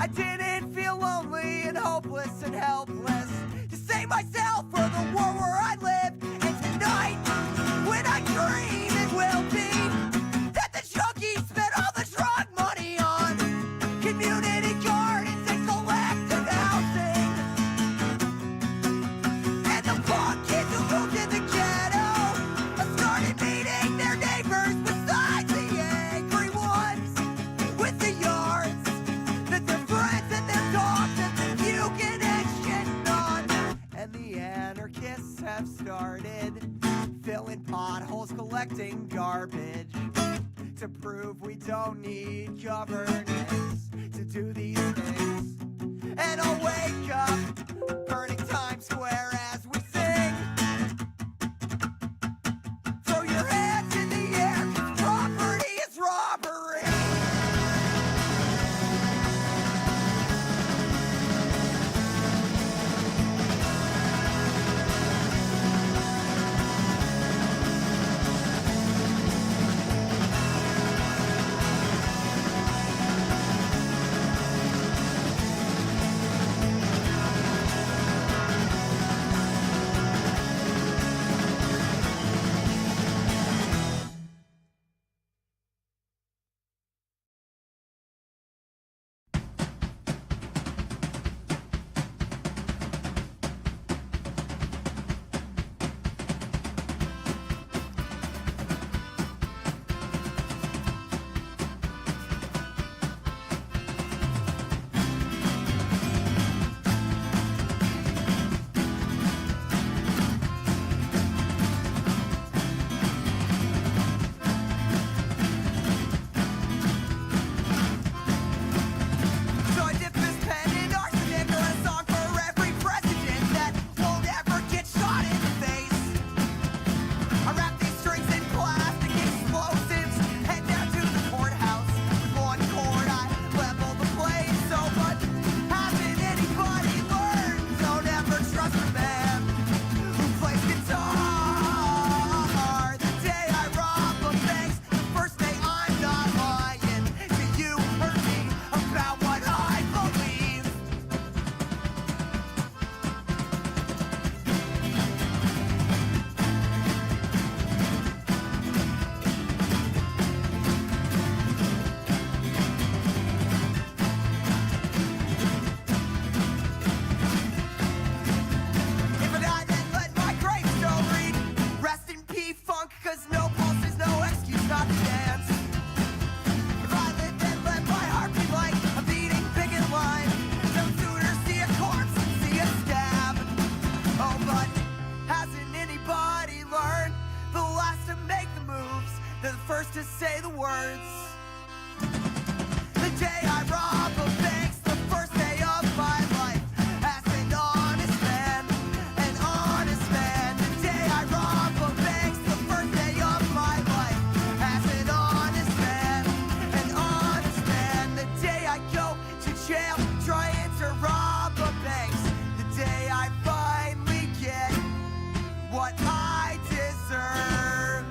I didn't feel lonely and hopeless and helpless to save myself for the war where I live. And tonight, when I dream, it will be that the junkies spent all the drug money on community gardens and collective housing. And the punk kids who moved in the ghetto started meeting their neighbors besides the angry ones with the yards that their friends and their dogs have been puking and shitting on. And the anarchists have started filling potholes, collecting garbage to prove we don't need governance to do these things. And I'll wake up burning Times Square as we sing. Throw your hands in the air, 'cause property is robbery. So I dip this pen in arsenic or a song for every president that won't ever get shot in the face. I wrap these strings in plastic explosives, head down to the courthouse. With one cord I level the place. So but hasn't anybody learned? Don't ever trust a man who plays guitar. The day I rob a bank, the first day I'm not lying to you or me about what I believe. If I die, then let my gravestone read rest in P-Funk, 'cause no pulse is no excuse not to dance. If I live, then let my heart be like a beating picket line. No sooner see a corpse than see a stab. Oh, but hasn't anybody learned? The last to make the moves, the first to say the words. The day I rob a bank's the first day of my life as an honest man, an honest man. The day I rob a bank's the first day of my life as an honest man, an honest man. The day I go to jail trying to rob a bank's the day I finally get what I deserve.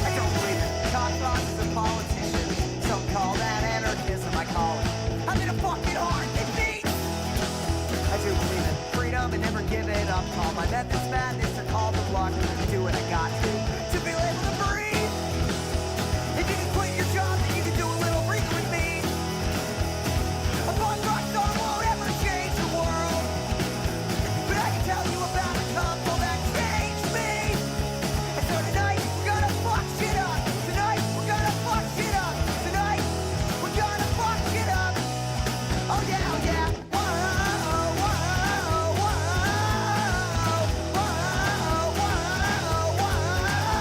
I don't believe it. Cockroach is a politician. Some call that anarchism. I call it I'm in a fucking heart that beats. I do believe in freedom and never giving up. Call my methods madness or call the luck. Do what I got to be able to breathe. If you can quit your job, then you can do a little breathing with me. A punk rock song won't ever change the world, but I can tell you about a couple that changed me. And so tonight, we're gonna fuck shit up. Tonight, we're gonna fuck shit up. Tonight, we're gonna fuck shit up. Oh yeah, oh yeah. Whoa, whoa, whoa, whoa, whoa, whoa.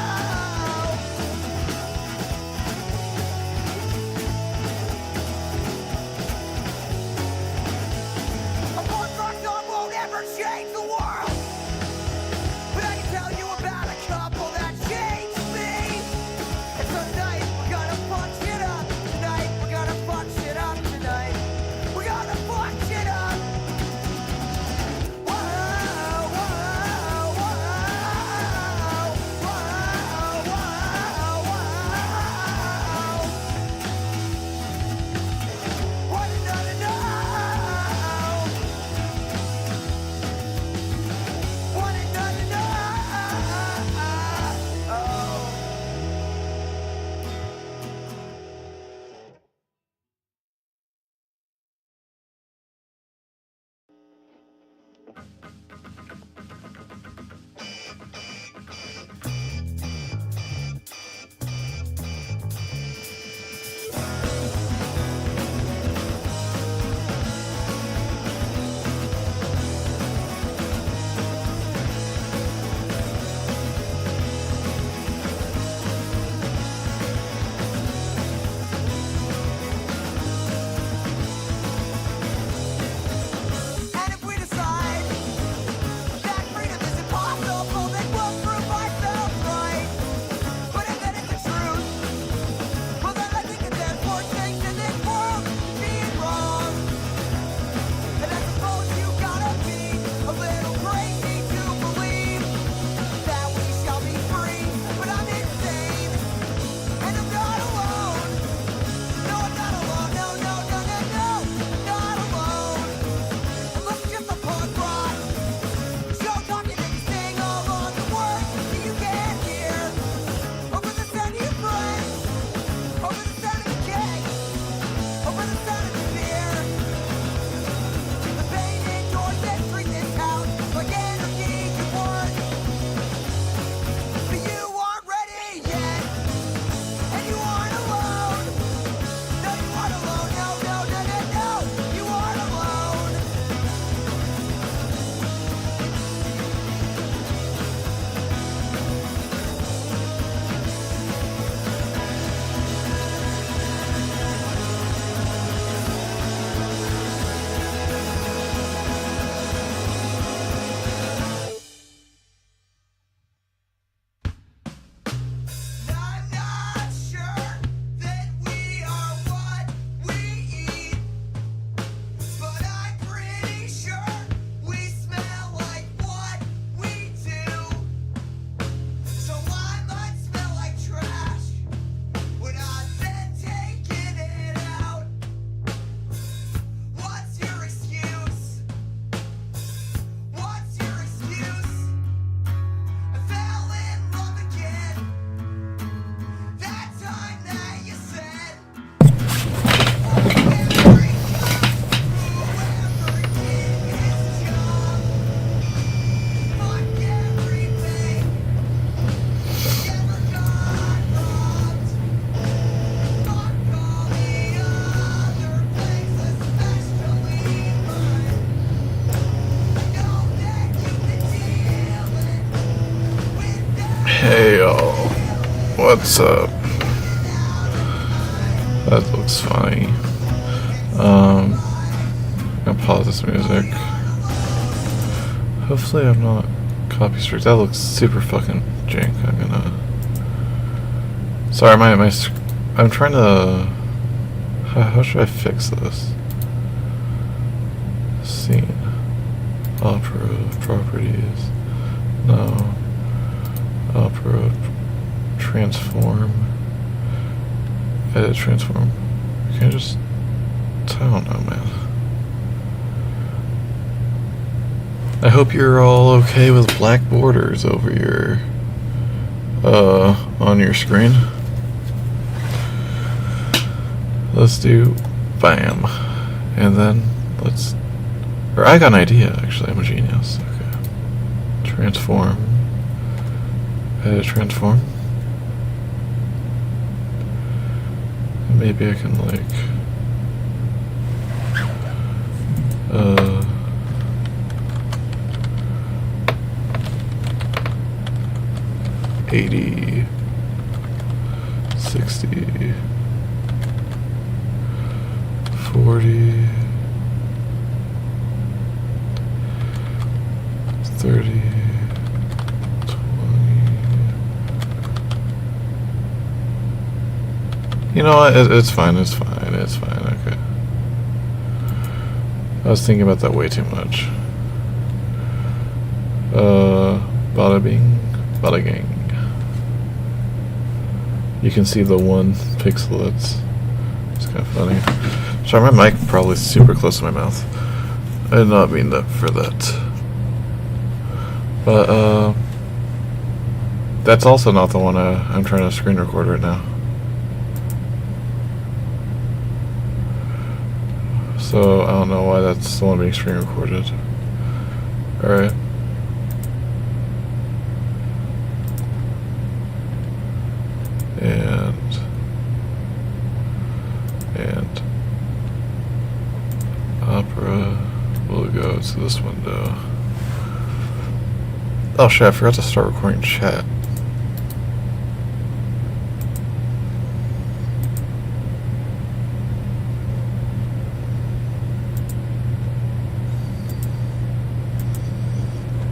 What's up? That looks funny. I'm gonna pause this music. Hopefully I'm not copy strike. That looks super fucking jank. I'm gonna... Sorry, I'm trying to... How should I fix this? Scene. Opera properties. No. Opera. Transform. Edit transform. You can't just... I don't know, man. I hope you're all okay with black borders over your... on your screen. Let's do bam. And then let's... Or I got an idea, actually. I'm a genius. Okay. Transform. Edit transform. And maybe I can, like... 80, 60, 40, 30, 20. You know what? It's fine. It's fine. It's fine. Okay. I was thinking about that way too much. Bada bing, bada gang. You can see the one pixel that's... It's kind of funny. Sorry, my mic probably super close to my mouth. I did not mean that for that. But, that's also not the one I'm trying to screen record right now. So, I don't know why that's the one being screen recorded. Alright. And Opera will go to this window. Oh shit, I forgot to start recording chat.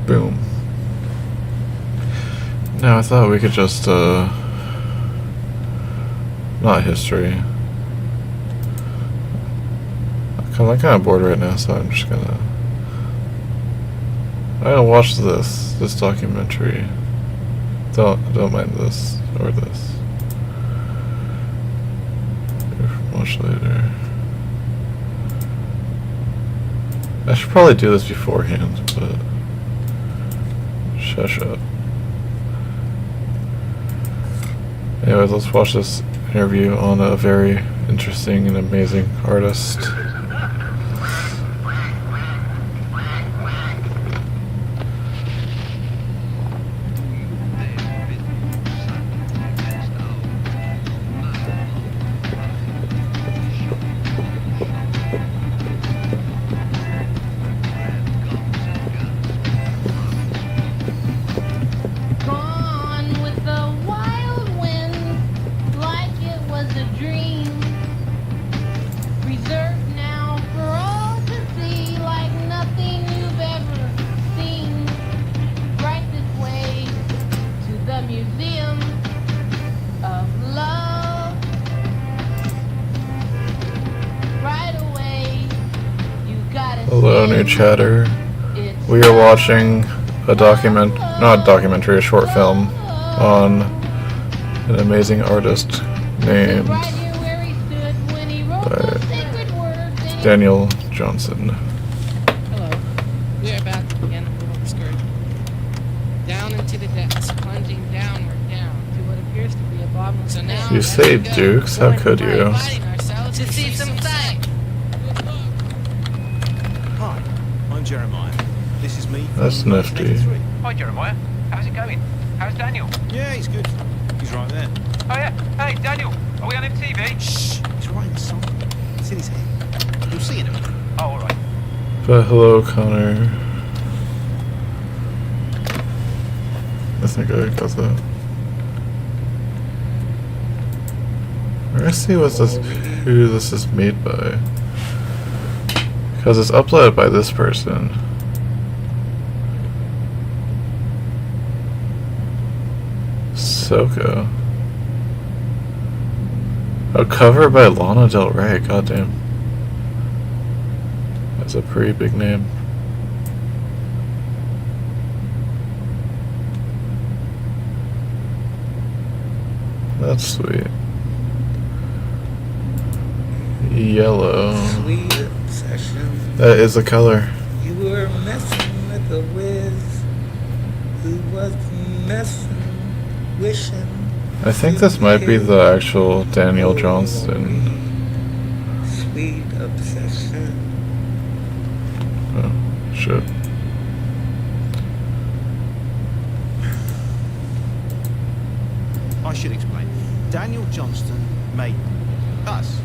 Boom. Now I thought we could just not history. I'm kind of bored right now, so I'm just gonna... I'm gonna watch this documentary. Don't mind this or this. Watch later. I should probably do this beforehand, but shush up. Anyways, let's watch this interview on a very interesting and amazing artist. Hello, new chatter. We are watching a a short film on an amazing artist named Daniel Johnson. Hello. We are back again with the skirt. Down into the depths, plunging downward down to what appears to be a bottomless. So now You say Dukes? How could you? To see some sight. Hi, I'm Jeremiah. This is me. That's nifty. Hi Jeremiah, how's it going? How's Daniel? Yeah, he's good. He's right there. Oh yeah, hey Daniel, are we on MTV? Shh, he's right in the sun. It's in his head. You'll see in a minute. Oh alright. But hello, Connor. I think I got that. Let's see who this is made by. Because it's uploaded by this person. Soko. A cover by Lana Del Rey, goddamn. That's a pretty big name. That's sweet. Yellow. Sweet obsession. That is a color. You were messing with the whiz. Who was messing, wishing. I think this might be the actual Daniel Johnston. Sweet obsession. Oh, shit. I should explain. Daniel Johnston made us.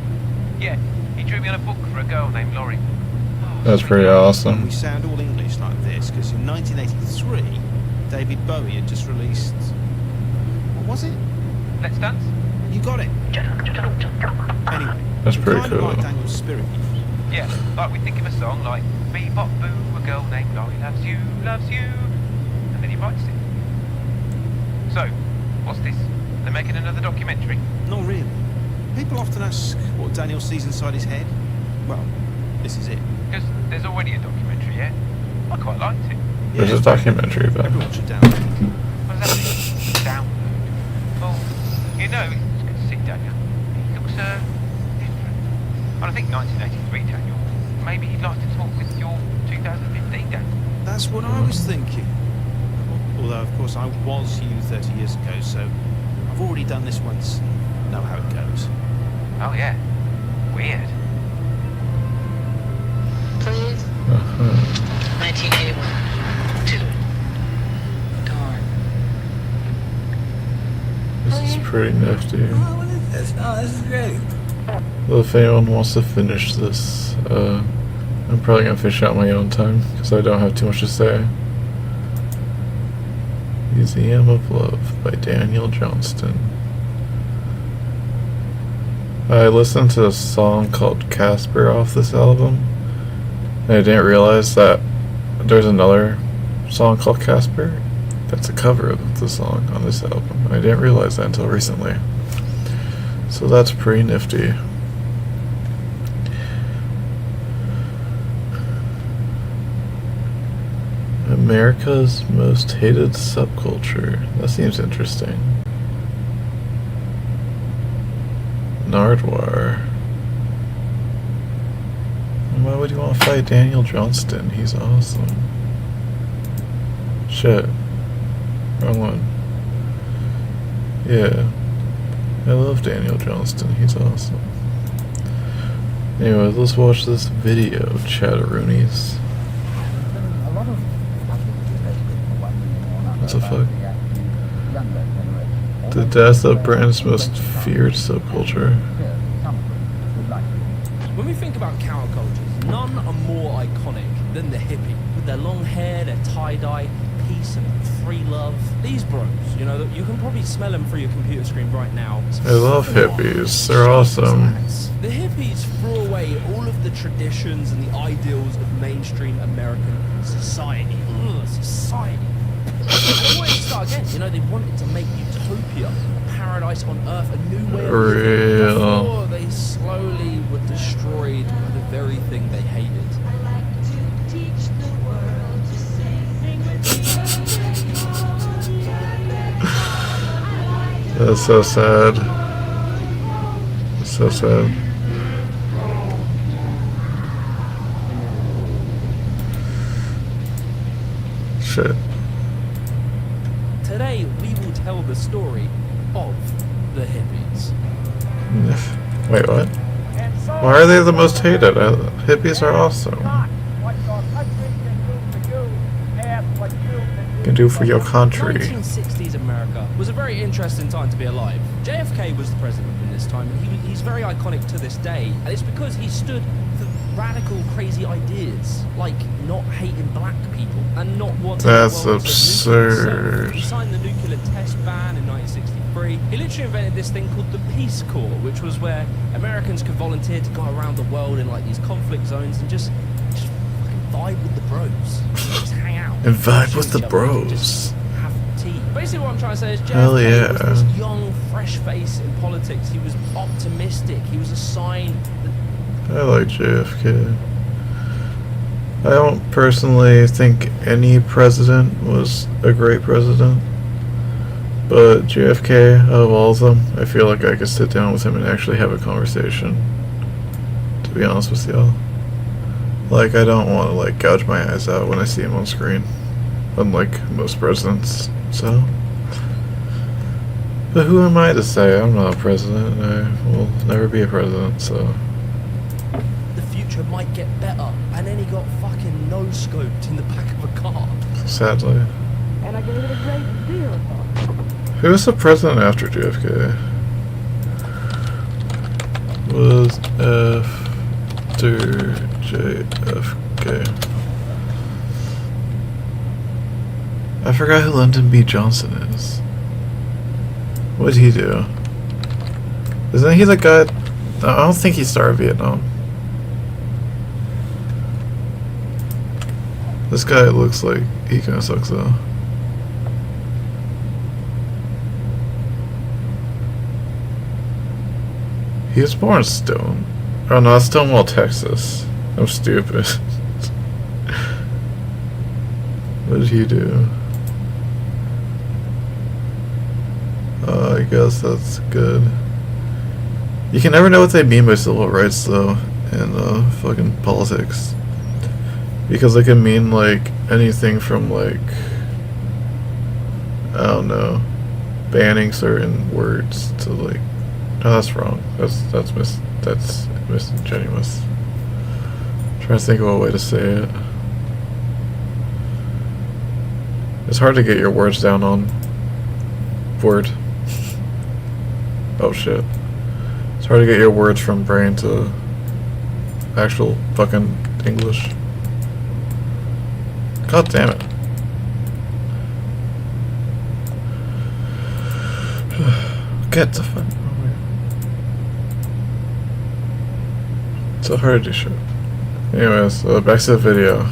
Yeah, he drew me on a book for a girl named Laurie. That's pretty And awesome. we sound all English like this because in 1983, David Bowie had just released. What was it? Let's dance. You got it. Anyway, That's pretty kind of cool. like Daniel's spirit. Yeah, like we think of a song like Bebop Boo, a girl named Laurie loves you, and then he writes it. So, what's this? They're making another documentary? Not really. People often ask what Daniel sees inside his head. Well, this is it. Because there's already a documentary, yeah? I quite liked it. There's a documentary about it. Everyone should download it. What does that mean? Download? Well, you know, it's good to see Daniel. He looks, different. And I think 1983 Daniel, maybe he'd like to talk with your 2015 Daniel. That's what I was thinking. Although, of course, I was you 30 years ago, so I've already done this once and know how it goes. Oh yeah, weird. Please. 1981. Do it. Darn. This is pretty nifty. Oh, what is this? Oh, this is great. Well, if anyone wants to finish this, I'm probably gonna finish out my own time because I don't have too much to say. Museum of Love by Daniel Johnston. I listened to a song called Casper off this album, and I didn't realize that there's another song called Casper that's a cover of the song on this album. I didn't realize that until recently. So that's pretty nifty. America's most hated subculture. That seems interesting. Nardwuar. Why would you want to fight Daniel Johnston? He's awesome. Shit. Wrong one. Yeah. I love Daniel Johnston. He's awesome. Anyway, let's watch this video, chatteroonies. What the fuck? The death of Britain's most feared subculture. When we think about countercultures, none are more iconic than the hippie. With their long hair, their tie-dye, peace and free love. These bros, you know, you can probably smell them through your computer screen right now. I love hippies. They're awesome. The hippies threw away all of the traditions and the ideals of mainstream American society. Ugh, society. They wanted to start again. You know, they wanted to make utopia, a paradise on earth, a new way of living. Real. Before they slowly were destroyed by the very thing they hated. That's so sad. It's so sad. Shit. Today, we will tell the story of the hippies. Wait, what? Why are they the most hated? Hippies are awesome. Can do for your country. 1960s America was a very interesting time to be alive. JFK was the president in this time, and he's very iconic to this day. And it's because he stood for radical, crazy ideas, like not hating black people and not wanting. That's the world to have nuclear absurd. weapons. He signed the nuclear test ban in 1963. 1963, he literally invented this thing called the Peace Corps, which was where Americans could volunteer to go around the world in like these conflict zones and just fucking vibe with the bros. Just hang out. And vibe shoot with the each other, bros. just have tea. Basically what I'm trying to say is Hell JFK yeah. was this young, fresh face in politics. He was optimistic. He was a sign that I like JFK. I don't personally think any president was a great president, but JFK, out of all of them, I feel like I could sit down with him and actually have a conversation, to be honest with y'all. Like, I don't want to, like, gouge my eyes out when I see him on screen, unlike most presidents, so. But who am I to say? I'm not a president. I will never be a president, so. the future might get better. And then he got fucking no-scoped in the back of a car. Sadly. And I gave it a great deal of thought. Who was the president after JFK? Was after JFK? I forgot who Lyndon B. Johnson is. What did he do? Isn't he the guy? No, I don't think he started Vietnam. This guy looks like he kind of sucks though. He was born in Stone. Oh no, Stonewall, Texas. I'm stupid. What did he do? I guess that's good. You can never know what they mean by civil rights though in fucking politics. Because it can mean like anything from like, I don't know, banning certain words to like, no, that's wrong. That's disingenuous. Trying to think of a way to say it. It's hard to get your words down on Word. Oh shit. It's hard to get your words from brain to actual fucking English. God damn it. Get the fuck. So hard to do shit. Anyways, back to the video.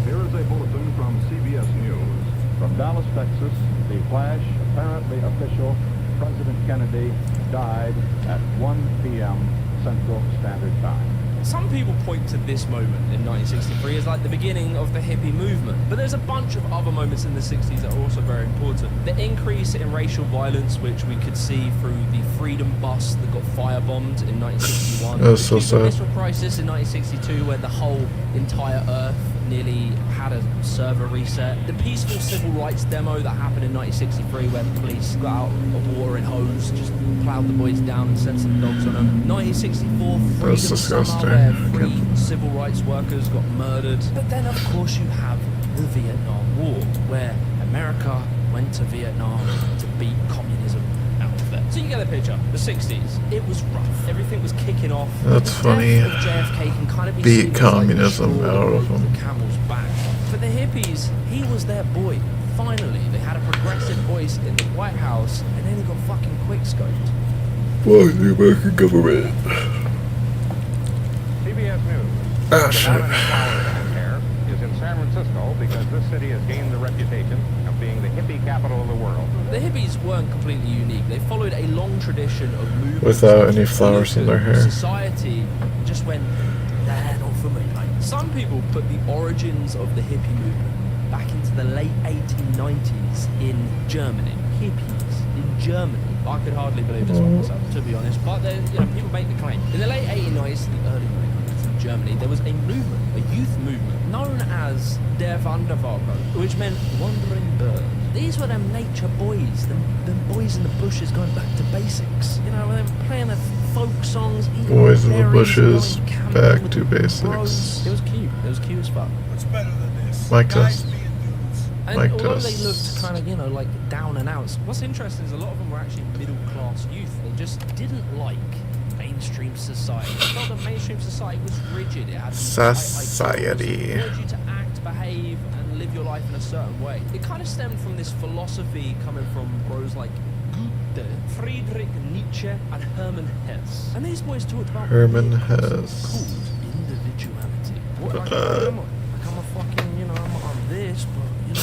Here is a bulletin from CBS News. From Dallas, Texas, the flash, apparently official, President Kennedy died at 1 p.m. Central Standard Time. Some people point to this moment in 1963 as like the beginning of the hippie movement, but there's a bunch of other moments in the 60s that are also very important. The increase in racial violence, which we could see through the Freedom Bus that got firebombed in 1961. That was so the Cuban sad. Missile Crisis in 1962, where the whole entire Earth nearly had a server reset. The peaceful civil rights demo that happened in 1963, where the police got out of water and hose, just plowed the boys down and sent some dogs on them. 1964, Freedom That's disgusting. Summer, where 3 civil rights workers got murdered. But then, of course, you have the Vietnam War, where America went to Vietnam to beat communism out of there. So you get the picture. The 60s, it was rough. Everything was kicking off. That's The funny. death of JFK can kind of be Beat seen as communism like the straw out that of broke them. the camel's back. For the hippies, he was their boy. Finally, they had a progressive voice in the White House, and then he got fucking quickscoped. Fuck the American government. CBS News. Ah, The shit. Diamond and Flower Fair is in San Francisco because this city has gained the reputation of being the hippie capital of the world. The hippies weren't completely unique. They followed a long tradition of movement. Without any flowers in their hair. Society just went, nah, not for me, mate. Some people put the origins of the hippie movement back into the late 1890s in Germany. Hippies in Germany. I could hardly believe this one myself, to be honest. But people make the claim. In the late 1890s to the early 1900s in Germany, there was a movement, a youth movement, known as Der Wandervogel, which meant wandering bird. These were them nature boys, them boys in the bushes going back to basics. You know, they were playing their folk songs, eating Boys in the berries, bushes, going camping back with to the basics. bros. It was cute. It was cute as fuck. What's better than this? Mic Guys test. being dudes. And Like although this. they looked kind of, like down and out, what's interesting is a lot of them were actually middle-class youth. They just didn't like mainstream society. They felt that mainstream society was rigid. It had these tight ideals. Society. It wanted you to act, behave, and live your life in a certain way. It kind of stemmed from this philosophy coming from bros like Goethe, Friedrich Nietzsche, and Hermann Hesse. And these boys talked about Hermann a concept Hesse. called individuality. What, like, I'm a fucking, you know, I'm this, but, you know,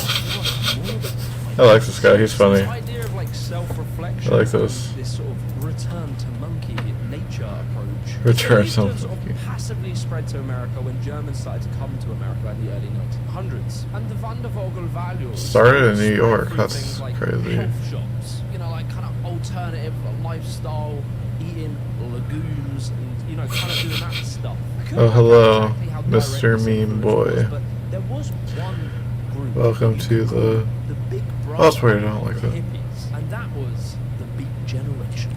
I'm more than I like this guy. He's funny. This idea of like self-reflection. I like this. and this sort of return to monkey nature approach. Return So to it sort of monkey. passively spread to America when Germans started to come to America in the early 1900s. And the Van der Vogel values Started in New spread York. through That's things like crazy. Health shops, you know, like kind of alternative lifestyle, eating legumes, and you know, kind of doing that stuff. I couldn't Oh, remember hello, exactly how Mr. direct this Meme influence Boy. was, but there was one group Welcome that to you could the- call the big Oh, that's weird, I brother don't like of that. the hippies, and that was the Beat Generation.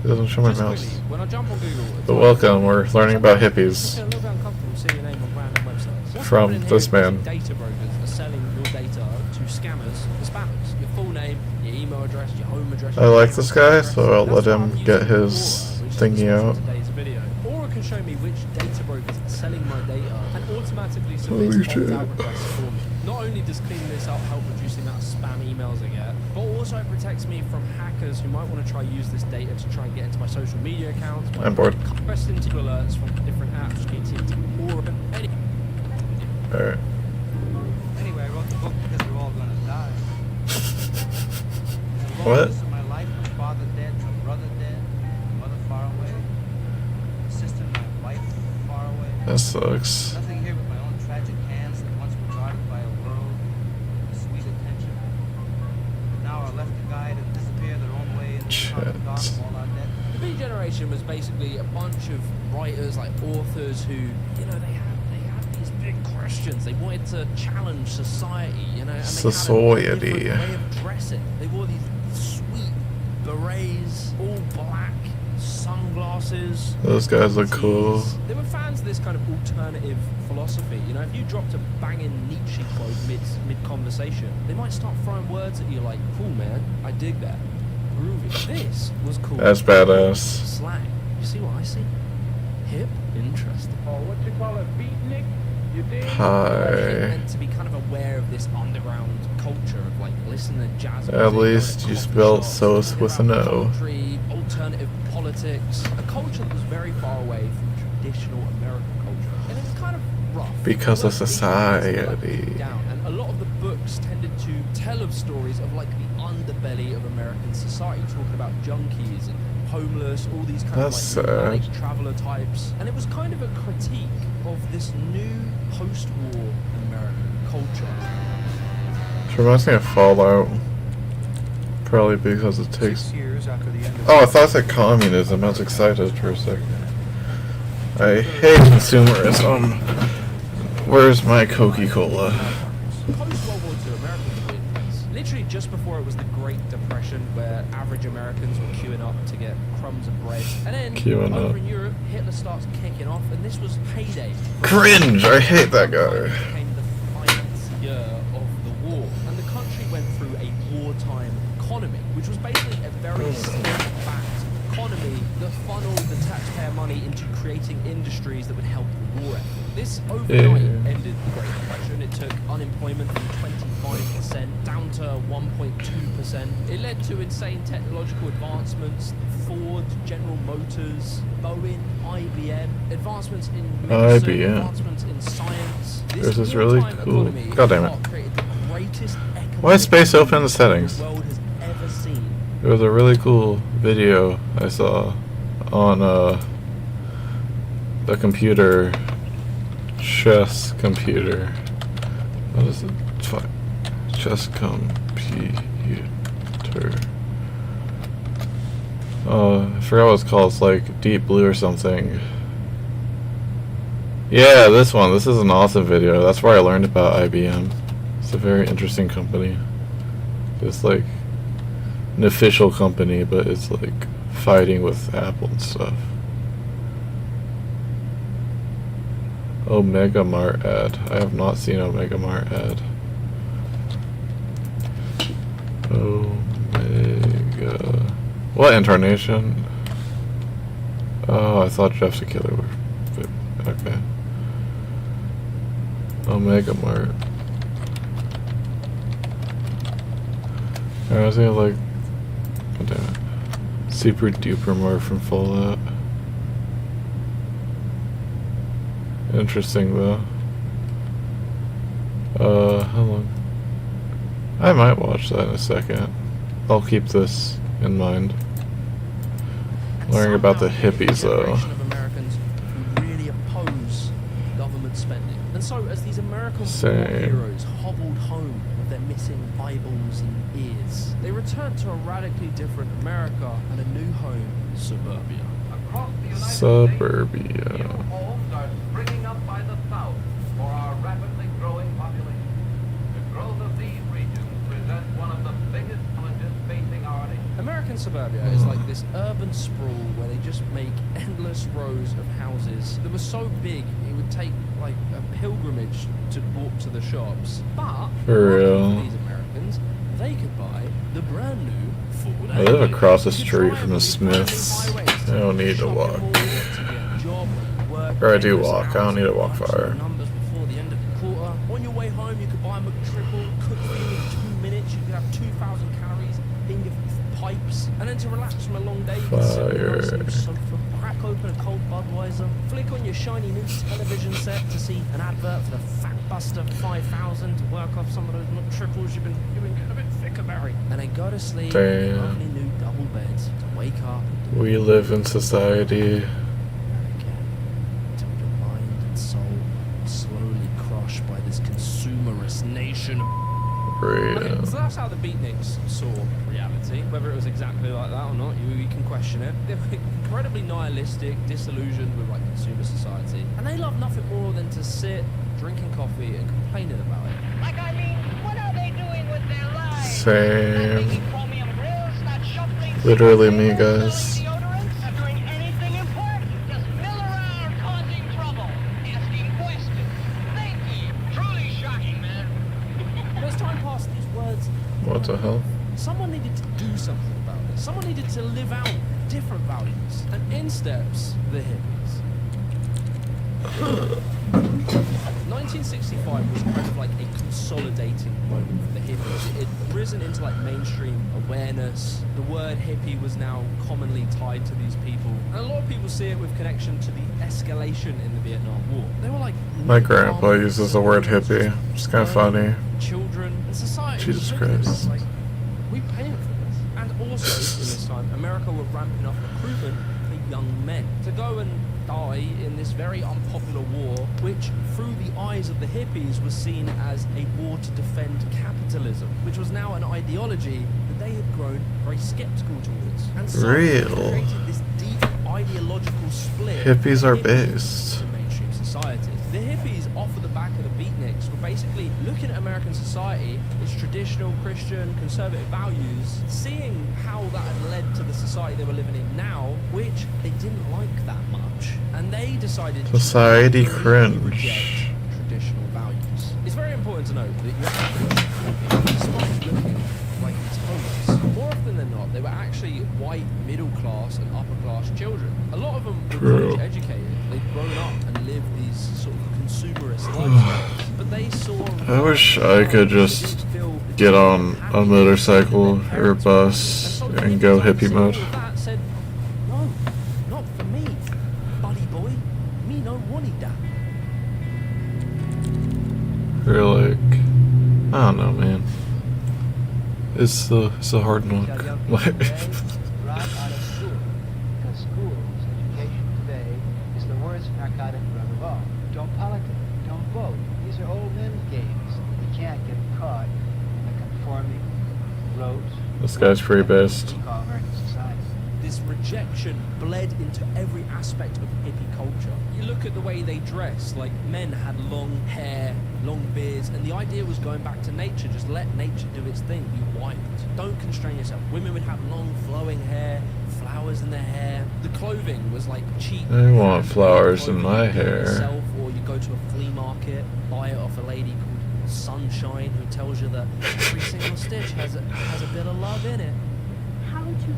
It doesn't show my Just mouse. quickly, when I jump on Google, it's But like- welcome, we're learning about It's hippies. a little bit uncomfortable seeing your name on random websites. What's From happening here this is man. Data brokers are selling your data to scammers, the spammers. Your full name, your email address, your home address. I your like address, this guy, address. so I'll That's let why him I'm get using his Aura, which is thingy the sponsor out. of today's video. Aura can show me which data brokers are selling my data and automatically Holy submits shit. opt-out requests for me. Not only does cleaning this up help reduce the amount of spam emails I get, but also it protects me from hackers who might want to try use this data to try and get into my social media accounts. I'm bored. Press into alerts from different apps, Aura, any. Alright. Anyway, I wrote the book because we're all gonna die. What? Most of my life, my father dead, my brother dead, my mother far away, my sister, my wife far away. That sucks. Nothing here but my own tragic hands that once were guarded by a world of sweet attention. But now are left to guide and disappear their own way in the common dark Shit. of all our dead. The Beat Generation was basically a bunch of writers, like authors, who, you know, they had these big questions. They wanted to challenge society, you know, and they Society. had a different way of dressing. They wore these sweet berets, all black, sunglasses. Those guys look cool. They were fans of this kind of alternative philosophy. You know, if you dropped a banging Nietzsche quote mid conversation, they might start throwing words at you like, "Cool, man, I dig that. Groovy." This was cool. That's badass. Slang. You see what I see? Hip, interesting. Oh, what you call it, beatnik? You dig? Hi. Meant to be kind of aware of this underground culture of like listening to jazz. At music, least going to you coffee spelled shops, sauce talking with an about O. Country, alternative politics, a culture that was very far away from traditional American culture, and it's kind of rough. Because of They weren't society. easy to, like, down. And a lot of the books tended to tell of stories of like the underbelly of American society, talking about junkies and homeless, all these kind That's of like nomadic sad. traveler types, and it was kind of a critique of this new post-war American culture. It reminds me of Fallout. Probably because it takes. 6 years after the end of Oh, I thought it said communism. I was excited for a second. I hate consumerism. Where's my Coca-Cola? Post-World War II, America was a weird place. Literally just before it was the Great Depression, where average Americans were queuing up to get crumbs of bread. And then, Queuing over up. in Europe, Hitler starts kicking off, and this was payday. Cringe! I hate that guy. Became the financier of the war. And the country went through a wartime economy, which was basically a very state-backed economy that funneled the taxpayer money into creating industries that would help the war effort. This overnight ended the Great Depression. It took unemployment from 25% down to 1.2%. It led to insane technological advancements: Ford, General Motors, Boeing, IBM, advancements in medicine, IBM. advancements in science. There's this really wartime cool- economy God damn is it. what created the greatest Why is space open in the settings? the world has ever seen. There was a really cool video I saw on the computer, chess computer. What is it? Fuck. Chess computer. Oh, I forgot what it's called. It's like Deep Blue or something. Yeah, this one. This is an awesome video. That's where I learned about IBM. It's a very interesting company. It's like an official company, but it's like fighting with Apple and stuff. Omega Mart ad. I have not seen Omega Mart ad. Omega. What incarnation? Oh, I thought Jeff's a killer. Okay. Omega Mart. I was gonna like God damn it. Super duper more from Fallout. Interesting though. How long? I might watch that in a second. I'll keep this in mind. Learning about the hippies though. Of Americans who really oppose government spending. And so as these American war Same. heroes hobbled home with their missing eyeballs and ears, they returned to a radically different America and a new home, suburbia. Across the United States, Suburbia. new homes are springing up by the thousands for our rapidly growing population. The growth of these regions presents one of the biggest challenges facing our nation. American suburbia is like this urban sprawl where they just make endless rows of houses that were so big it would take like a pilgrimage to walk to the shops. But For luckily real. for these Americans, they could buy the brand new Ford. I live across the You could street drive from the on these brand new Smiths. highways I don't need to shopping walk. malls, to get a job, work, Or I do endless walk. I don't hours, need to walk punching far. the numbers before the end of the quarter. On your way home, you could buy a McTriple, cook for you in 2 minutes. You could have 2,000 calories, finger pipes, and then to relax from a long day, you could sit on a nice little sofa, crack open a cold Budweiser, flick on your shiny new television set to see an advert for the Fat Buster 5000 to work off some of those McTriples you've been getting a bit thicker, Barry, and then go to sleep in Damn. your lovely new double beds to wake up We live in society. again until your mind and soul are slowly crushed by this consumerist nation. Okay, Real. so that's how the Beatniks saw reality. Whether it was exactly like that or not, you can question it. They were incredibly nihilistic, disillusioned with like consumer society, and they love nothing more than to sit, drinking coffee, and complaining about it. Like, I mean, what are they doing with their lives? Same. Making chromium grills, not shuffling Literally me, cigarettes, guys. selling deodorants, not doing anything important. Just mill around causing trouble, asking questions. Thank you. Truly shocking, man. But as time passed, these words. What the hell? Someone needed to do something about this. Someone needed to live out different values. And in steps the hippies. 1965 was kind of like a consolidating moment for the hippies. It had risen into like mainstream awareness. The word hippie was now commonly tied to these people. And a lot of people see it with connection to the escalation in the Vietnam War. They were like... My grandpa uses the word hippie. It's kind of funny. Children and society. Jesus was looking at this Christ. like, we paying for this. And also, in this time, America were ramping up recruitment for young men to go and die in this very unpopular war, which, through the eyes of the hippies, was seen as a war to defend capitalism, which was now an ideology that they had grown very skeptical towards. And so it Real. created this deep ideological split. Hippies are in based. the mainstream society. The hippies, off of the back of the Beatniks, were basically looking at American society, its traditional Christian conservative values, seeing how that had led to the society they were living in now, which they didn't like that much, and they decided Society to completely cringe. reject traditional values. It's very important to note that your average, despite looking like these homeless, more often than not, they were actually white, middle class, and upper class children. A lot of them were True. college educated. They'd grown up and lived these sort of consumerist lifestyles, but they saw. I wish I could just get on a motorcycle or a bus and go hippie mode. That said, no, not for me, buddy boy. Me no wanted that. Or like, I don't know, man. It's a hard knock. Right out of school. Because schools, education today, is the worst narcotic drug of all. Don't politic, don't vote. These are old men's games. You can't get caught in the conforming rote. This guy's pretty based. we call American society. This rejection bled into every aspect of hippie culture. You look at the way they dress, like men had long hair, long beards, and the idea was going back to nature, just let nature do its thing, be wild. Don't constrain yourself. Women would have long flowing hair, flowers in their hair. The clothing was like cheap. I want handmade flowers in clothing my you do hair. yourself, or you go to a flea market, buy it off a lady called Sunshine, who tells you that every single stitch has a bit of love in it. How would you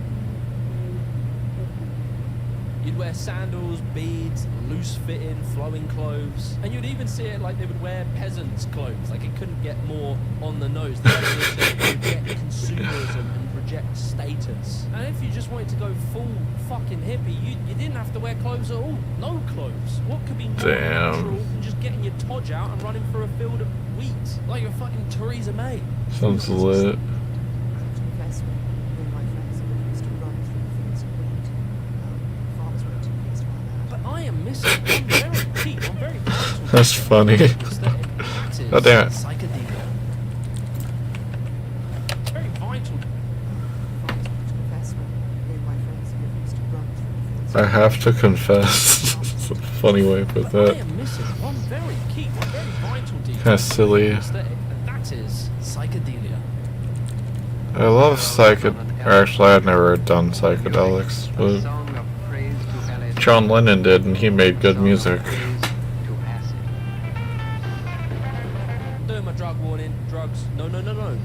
You'd wear sandals, beads, loose-fitting, flowing clothes, and you'd even see it like they would wear peasants' clothes. Like it couldn't get more on the nose. They wanted to reject consumerism and reject status. And if you just wanted to go full fucking hippie, you didn't have to wear clothes at all. No clothes. What could be more Damn. natural than just getting your todge out and running through a field of wheat like you're fucking Theresa May? Sounds lit. But I am missing one very key, one very vital That's funny. aesthetic. That is God damn it. psychedelia. Very vital. I have to confess. It's a funny way to put But I that. am missing one very key, one very vital detail. Kinda silly. Aesthetic, and that is psychedelia. I love or actually I've never done psychedelics, but John Lennon did and he made good music. Doing my drug warning. Drugs. No, no, no, no.